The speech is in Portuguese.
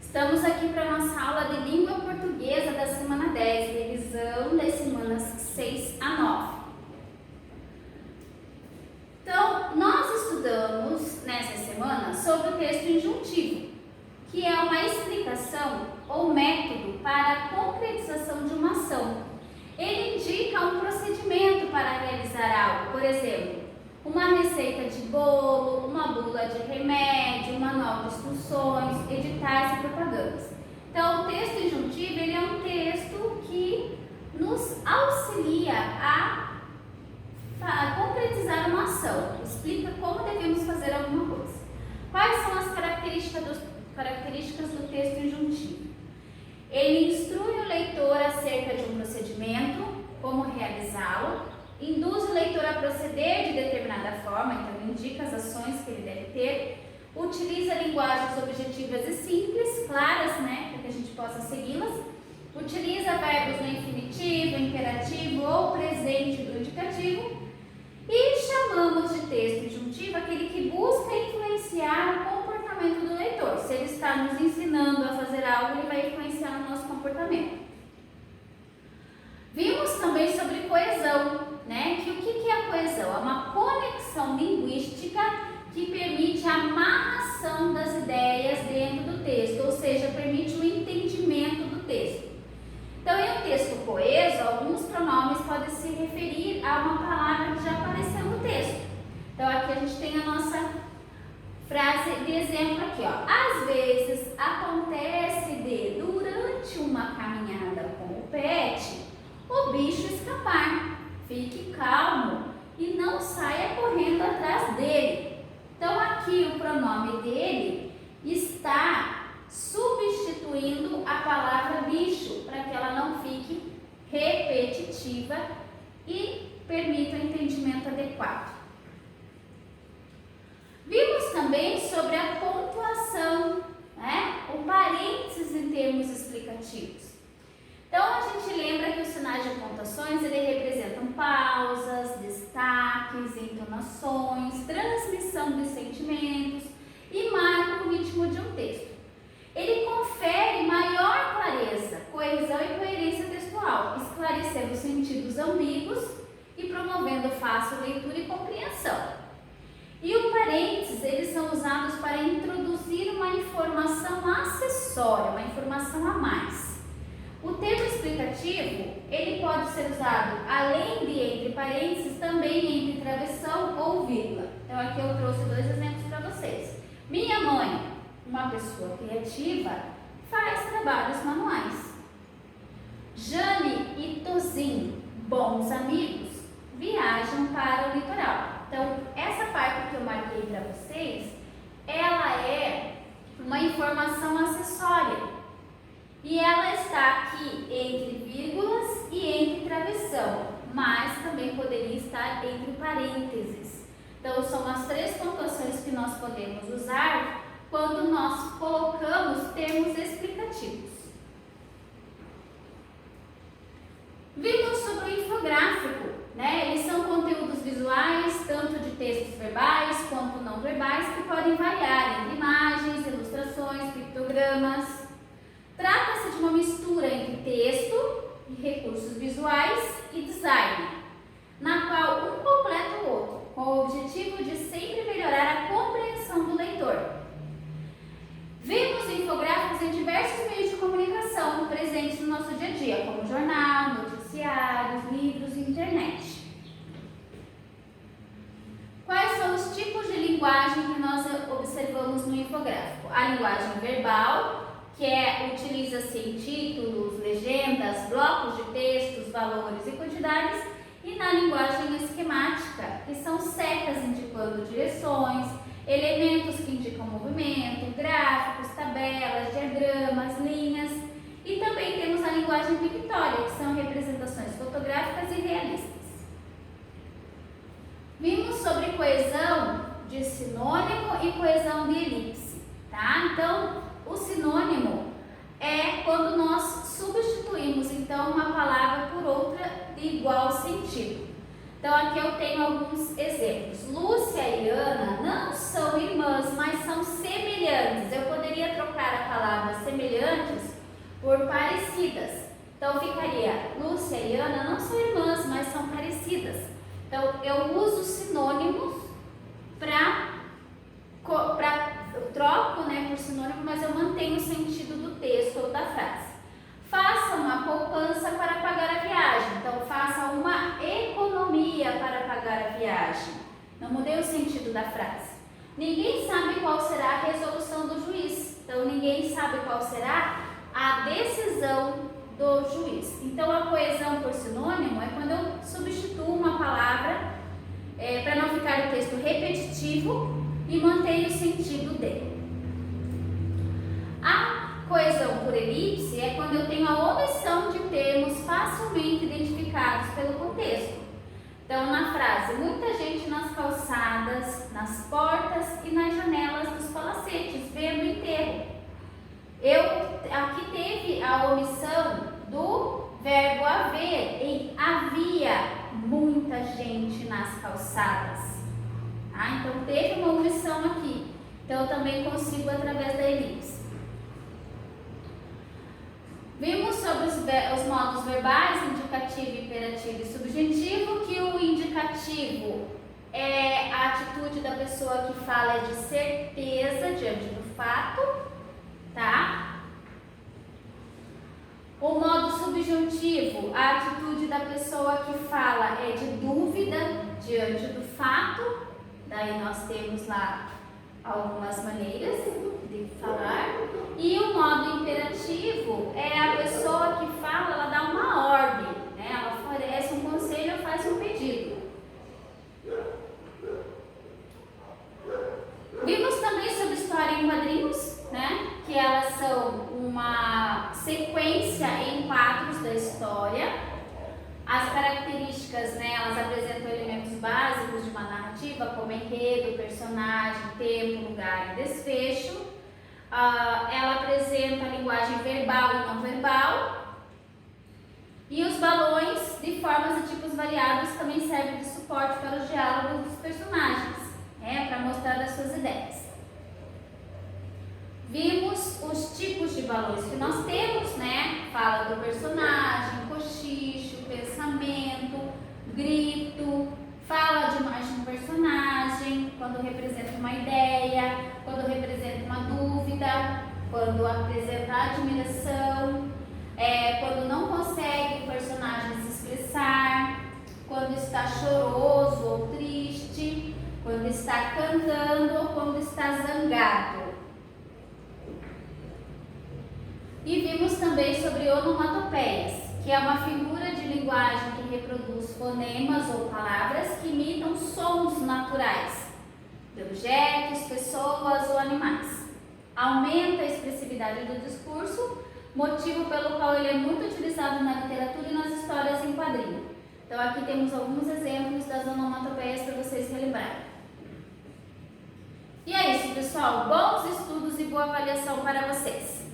Estamos aqui para a nossa aula de língua portuguesa da semana 10, revisão das semanas 6 a 9. Então, nós estudamos nessa semana sobre o texto injuntivo, que é uma explicação ou método para a concretização de uma ação. Ele indica um procedimento para realizar algo, por exemplo, uma receita de bolo, uma bula de remédio, um manual de instruções, editais e propagandas. Então, o texto injuntivo ele é um texto que nos auxilia a concretizar uma ação, explica como devemos fazer alguma coisa. Quais são as características do texto injuntivo? Ele instrui o leitor acerca de um procedimento, como realizá-lo, induz o leitor a proceder de determinada forma, então indica as ações que ele deve ter, utiliza linguagens objetivas e simples, claras, para que a gente possa segui-las, utiliza verbos no infinitivo, imperativo ou presente do indicativo, e chamamos de texto injuntivo aquele que busca influenciar o comportamento do leitor. Se ele está nos ensinando a fazer algo, ele vai influenciar o nosso comportamento. Vimos também sobre coesão, que o que é a coesão? É uma conexão linguística que permite a amarração das ideias dentro do texto, ou seja, permite o entendimento do texto. Então, em um texto coeso, alguns pronomes podem se referir a uma palavra que já apareceu no texto. Então, aqui a gente tem a nossa frase de exemplo aqui, ó. Às vezes acontece de, durante uma caminhada com o pet, o bicho escapar. Fique calmo e não saia correndo atrás dele. Então, aqui o pronome dele está substituindo a palavra bicho, para que ela não fique repetitiva e permita o entendimento adequado. Vimos também sobre a pontuação, o parênteses em termos explicativos. Então, a gente lembra que os sinais de pontuações, ele representam pausas, destaques, entonações, transmissão de sentimentos e marca o ritmo de um texto. Ele confere maior clareza, coesão e coerência textual, esclarecendo sentidos ambíguos e promovendo fácil leitura e compreensão. E o parênteses, eles são usados para introduzir uma informação acessória, uma informação a mais. O termo explicativo, ele pode ser usado além de entre parênteses, também entre travessão ou vírgula. Então aqui eu trouxe dois exemplos para vocês. Minha mãe, uma pessoa criativa, faz trabalhos manuais. Jane e Tozin, bons amigos, viajam para o litoral. Então, essa parte que eu marquei para vocês, ela é uma informação acessória. E ela está aqui entre vírgulas e entre travessão, mas também poderia estar entre parênteses. Então, são as três pontuações que nós podemos usar quando nós colocamos termos explicativos. Vimos sobre o infográfico, Eles são conteúdos visuais, tanto de textos verbais quanto não verbais, que podem variar entre imagens, ilustrações, pictogramas. Trata-se de uma mistura entre texto e recursos visuais e design, na qual um completa o outro, com o objetivo de sempre melhorar a compreensão do leitor. Vemos infográficos em diversos meios de comunicação presentes no nosso dia a dia, como jornal, noticiários, livros e internet. Quais são os tipos de linguagem que nós observamos no infográfico? A linguagem verbal, que utiliza-se em títulos, legendas, blocos de textos, valores e quantidades, e na linguagem esquemática, que são setas indicando direções, elementos que indicam movimento, gráficos, tabelas, diagramas, linhas, e também temos a linguagem pictória, que são representações fotográficas e realistas. Vimos sobre coesão de sinônimo e coesão de elipse, Então, o sinônimo é quando nós substituímos então uma palavra por outra de igual sentido. Então aqui eu tenho alguns exemplos. Lúcia e Ana não são irmãs. por parecidas. Então ficaria Lúcia e Ana não são irmãs, mas são parecidas. Então eu uso sinônimos eu troco, né, por sinônimo, mas eu mantenho o sentido do texto ou da frase. Faça uma poupança para pagar a viagem. Então faça uma economia para pagar a viagem. Não mudei o sentido da frase. Ninguém sabe qual será a resolução do juiz. Então ninguém sabe qual será a decisão do juiz. Então a coesão por sinônimo é quando eu substituo uma palavra para não ficar o texto repetitivo e mantenho o sentido dele. A coesão por elipse é quando eu tenho a omissão de termos facilmente identificados pelo contexto. Então na frase, muita gente nas calçadas, nas portas e nas janelas dos palacetes vendo o enterro. Aqui teve a omissão do verbo haver, em havia muita gente nas calçadas. Então teve uma omissão aqui. Então eu também consigo através da elipse. Vimos sobre os modos verbais, indicativo, imperativo e subjuntivo, que o indicativo é a atitude da pessoa que fala de certeza diante do fato, tá? O modo subjuntivo, a atitude da pessoa que fala é de dúvida diante do fato. Daí nós temos lá algumas maneiras de falar. E o modo imperativo é a pessoa que fala, ela dá uma ordem, né? Ela oferece um conselho ou faz um pedido. Vimos também sobre história em quadrinhos, né? Que elas são uma sequência em quadros da história. As características, né, elas apresentam elementos básicos de uma narrativa, como enredo, personagem, tempo, lugar e desfecho. Ela apresenta a linguagem verbal e não verbal. E os balões, de formas e tipos variados, também servem de suporte para os diálogos dos personagens, para mostrar as suas ideias. Vimos os tipos de balões que nós temos, né? Fala do personagem, cochicho, pensamento, grito, fala de mais de um personagem, quando representa uma ideia, quando representa uma dúvida, quando apresenta admiração, quando não consegue o personagem se expressar, quando está choroso ou triste, quando está cantando ou quando está zangado. E vimos também sobre onomatopeias, que é uma figura de linguagem que reproduz fonemas ou palavras que imitam sons naturais de objetos, pessoas ou animais. Aumenta a expressividade do discurso, motivo pelo qual ele é muito utilizado na literatura e nas histórias em quadrinho. Então aqui temos alguns exemplos das onomatopeias para vocês relembrarem. E é isso, pessoal. Bons estudos e boa avaliação para vocês!